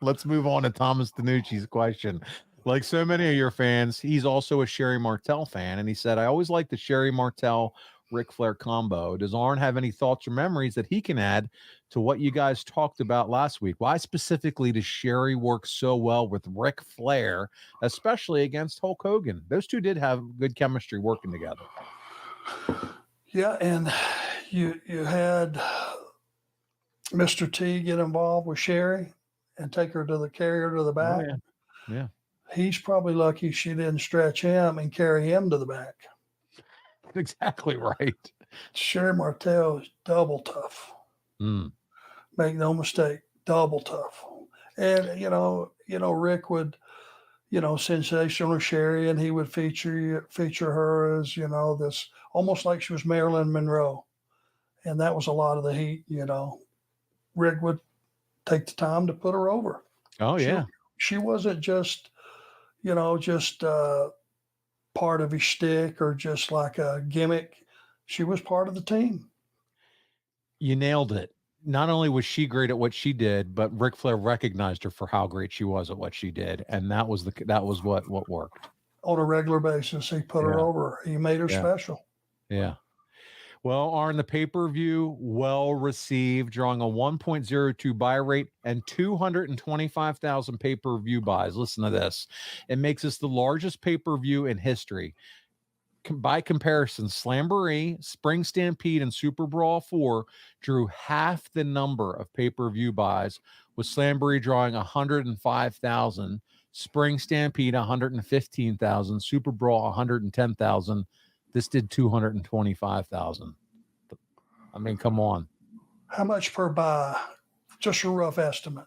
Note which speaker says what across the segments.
Speaker 1: Let's move on to Thomas DiNucci's question. Like so many of your fans, he's also a Sherri Martel fan, and he said, "I always like the Sherri Martel Ric Flair combo. Does Arn have any thoughts or memories that he can add to what you guys talked about last week? Why specifically does Sherri work so well with Ric Flair, especially against Hulk Hogan? Those two did have good chemistry working together."
Speaker 2: Yeah, and you had Mr. T get involved with Sherri and take her to the carrier to the back.
Speaker 1: Oh, yeah.
Speaker 2: He's probably lucky she didn't stretch him and carry him to the back.
Speaker 1: Exactly right.
Speaker 2: Sherri Martel is double tough. Make no mistake, double tough. And Rick would, sensational Sherri, and he would feature her as this almost like she was Marilyn Monroe, and that was a lot of the heat. Rick would take the time to put her over.
Speaker 1: Oh yeah,
Speaker 2: she wasn't just part of his shtick or just like a gimmick. She was part of the team.
Speaker 1: You nailed it. Not only was she great at what she did, but Ric Flair recognized her for how great she was at what she did, and that was what worked.
Speaker 2: On a regular basis, he put her over. He made her special.
Speaker 1: Yeah. Well, Arn, the pay-per-view, well received, drawing a 1.02 buy rate and 225,000 pay-per-view buys. Listen to this. It makes us the largest pay-per-view in history. By comparison, Slamboree, Spring Stampede, and Super Brawl 4 drew half the number of pay-per-view buys, with Slamboree drawing 105,000, Spring Stampede 115,000, Super Brawl 110,000. This did 225,000. I mean, come on.
Speaker 2: How much per buy? Just a rough estimate.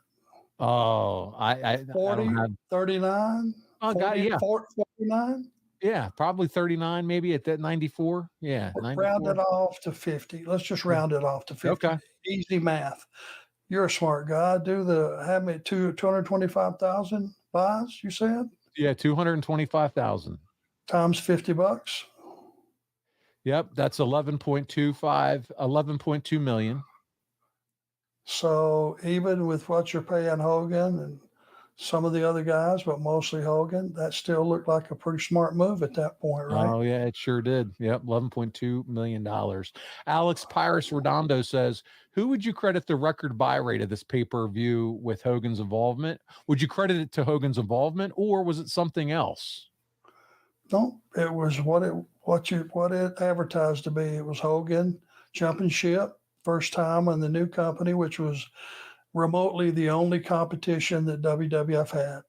Speaker 1: Oh, I
Speaker 2: 40, 39?
Speaker 1: Oh, 40,
Speaker 2: yeah. 49?
Speaker 1: Yeah, probably 39, maybe at that 94. Yeah. 94.
Speaker 2: Round it off to 50. Let's just round it off to 50.
Speaker 1: Okay.
Speaker 2: Easy math. You're a smart guy. Have me 225,000 buys, you said?
Speaker 1: Yeah, 225,000.
Speaker 2: Times $50.
Speaker 1: Yep, that's 11.2 million.
Speaker 2: So even with what you're paying Hogan and some of the other guys, but mostly Hogan, that still looked like a pretty smart move at that point, right?
Speaker 1: Oh, yeah, it sure did. Yep, $11.2 million. Alex Pyrus Redondo says, who would you credit the record buy rate of this pay-per-view with Hogan's involvement? Would you credit it to Hogan's involvement, or was it something else?
Speaker 2: No, it was what it advertised to be. It was Hogan jumping ship, first time in the new company, which was remotely the only competition that WWF had.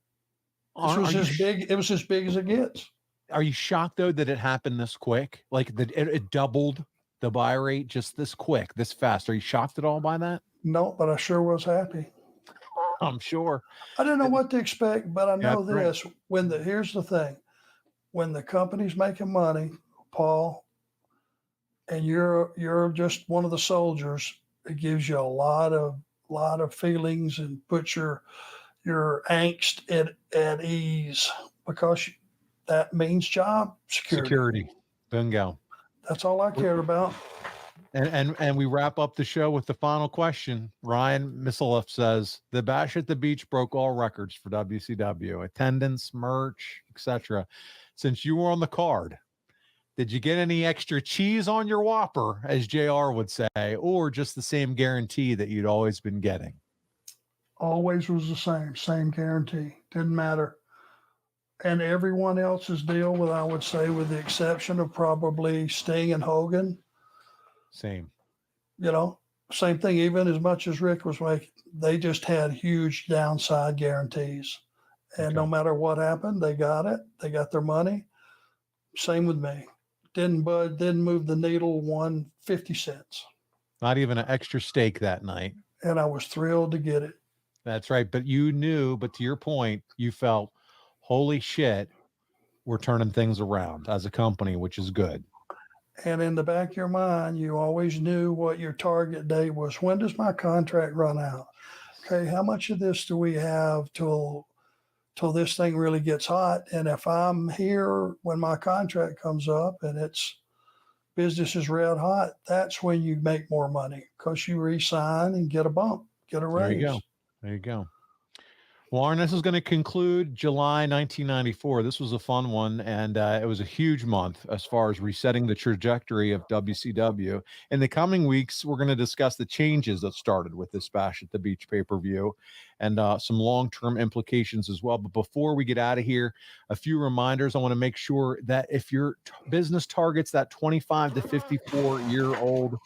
Speaker 2: This was as big. It was as big as it gets.
Speaker 1: Are you shocked though that it happened this quick? Like that it doubled the buy rate just this quick, this fast. Are you shocked at all by that?
Speaker 2: No, but I sure was happy.
Speaker 1: I'm sure.
Speaker 2: I didn't know what to expect, but I know this. Right. Here's the thing. When the company's making money, Paul, and you're just one of the soldiers, it gives you a lot of feelings and puts your angst at ease, because that means job security.
Speaker 1: Bingo.
Speaker 2: That's all I cared about.
Speaker 1: And we wrap up the show with the final question. Ryan Misselef says, the Bash at the Beach broke all records for WCW, attendance, merch, etc. Since you were on the card, did you get any extra cheese on your Whopper, as JR would say, or just the same guarantee that you'd always been getting?
Speaker 2: Always was the same guarantee. Didn't matter. And everyone else's deal, I would say, with the exception of probably Sting and Hogan.
Speaker 1: Same.
Speaker 2: Same thing, even as much as Rick was making, they just had huge downside guarantees. And no matter what happened, they got it. They got their money. Same with me. Didn't move the needle 50 cents.
Speaker 1: Not even an extra steak that night.
Speaker 2: And I was thrilled to get it.
Speaker 1: That's right. But you knew, but to your point, you felt, holy shit, we're turning things around as a company, which is good.
Speaker 2: And in the back of your mind, you always knew what your target date was. When does my contract run out? Okay, how much of this do we have till this thing really gets hot? And if I'm here when my contract comes up and it's business is red hot, that's when you make more money, because you re-sign and get a bump, get a raise.
Speaker 1: There you go. Warren, this is going to conclude July 1994. This was a fun one, and it was a huge month as far as resetting the trajectory of WCW. In the coming weeks, we're going to discuss the changes that started with this Bash at the Beach pay-per-view and some long-term implications as well. But before we get out of here, a few reminders. I want to make sure that if your business targets that 25 to 54-year-old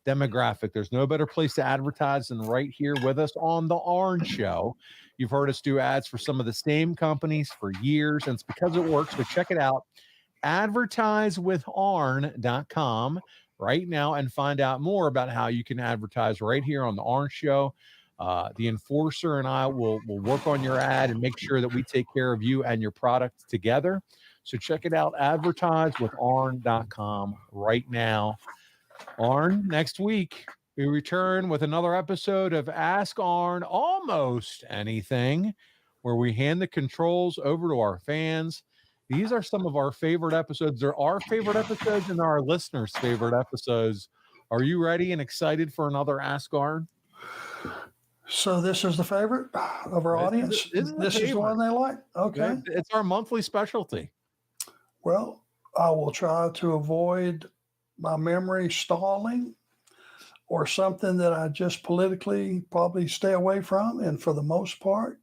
Speaker 1: demographic, there's no better place to advertise than right here with us on the Arn Show. You've heard us do ads for some of the same companies for years, and it's because it works. So check it out. Advertisewitharn.com right now and find out more about how you can advertise right here on the Arn Show. The Enforcer and I will work on your ad and make sure that we take care of you and your product together. So check it out, advertisewitharn.com right now. Arn, next week, we return with another episode of Ask Arn Almost Anything, where we hand the controls over to our fans. These are some of our favorite episodes. They're our favorite episodes and our listeners' favorite episodes. Are you ready and excited for another Ask Arn?
Speaker 2: So this is the favorite of our audience? This is the one they like? Okay.
Speaker 1: It's our monthly specialty.
Speaker 2: Well, I will try to avoid my memory stalling or something that I just politically probably stay away from. And for the most part,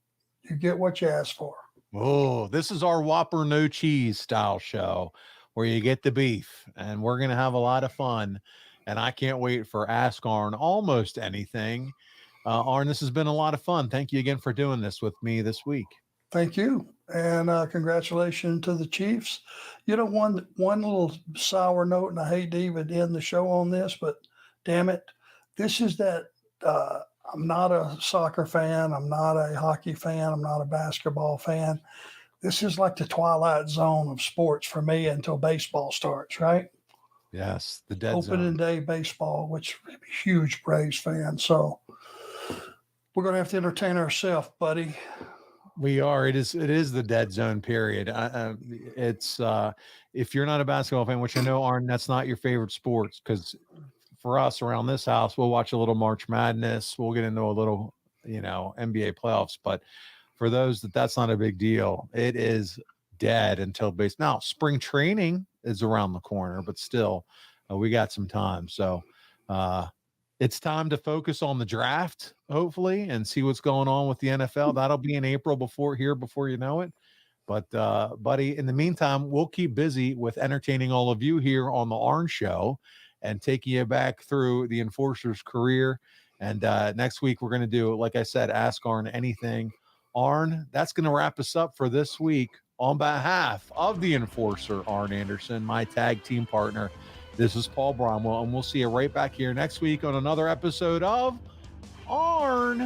Speaker 2: you get what you ask for.
Speaker 1: Oh, this is our Whopper No Cheese style show where you get the beef, and we're going to have a lot of fun. And I can't wait for Ask Arn Almost Anything. Arn, this has been a lot of fun. Thank you again for doing this with me this week.
Speaker 2: Thank you. And congratulations to the Chiefs. You know, one little sour note, and I hate to even end the show on this, but damn it, this is that I'm not a soccer fan. I'm not a hockey fan. I'm not a basketball fan. This is like the twilight zone of sports for me until baseball starts, right?
Speaker 1: Yes, the dead
Speaker 2: Opening
Speaker 1: zone.
Speaker 2: day baseball, which I'm a huge Braves fan. So we're going to have to entertain ourselves, buddy.
Speaker 1: We are. It is the dead zone period. It's if you're not a basketball fan, which I know, Arn, that's not your favorite sports, because for us around this house, we'll watch a little March Madness. We'll get into a little, NBA playoffs. But for those that's not a big deal. It is dead until now. Spring training is around the corner, but still, we got some time. So it's time to focus on the draft, hopefully, and see what's going on with the NFL. That'll be in April before you know it. But, buddy, in the meantime, we'll keep busy with entertaining all of you here on the Arn Show and taking you back through the Enforcer's career. And next week, we're going to do, like I said, Ask Arn Anything. Arn, that's going to wrap us up for this week. On behalf of the Enforcer, Arn Anderson, my tag team partner, this is Paul Bromwell, and we'll see you right back here next week on another episode of Arn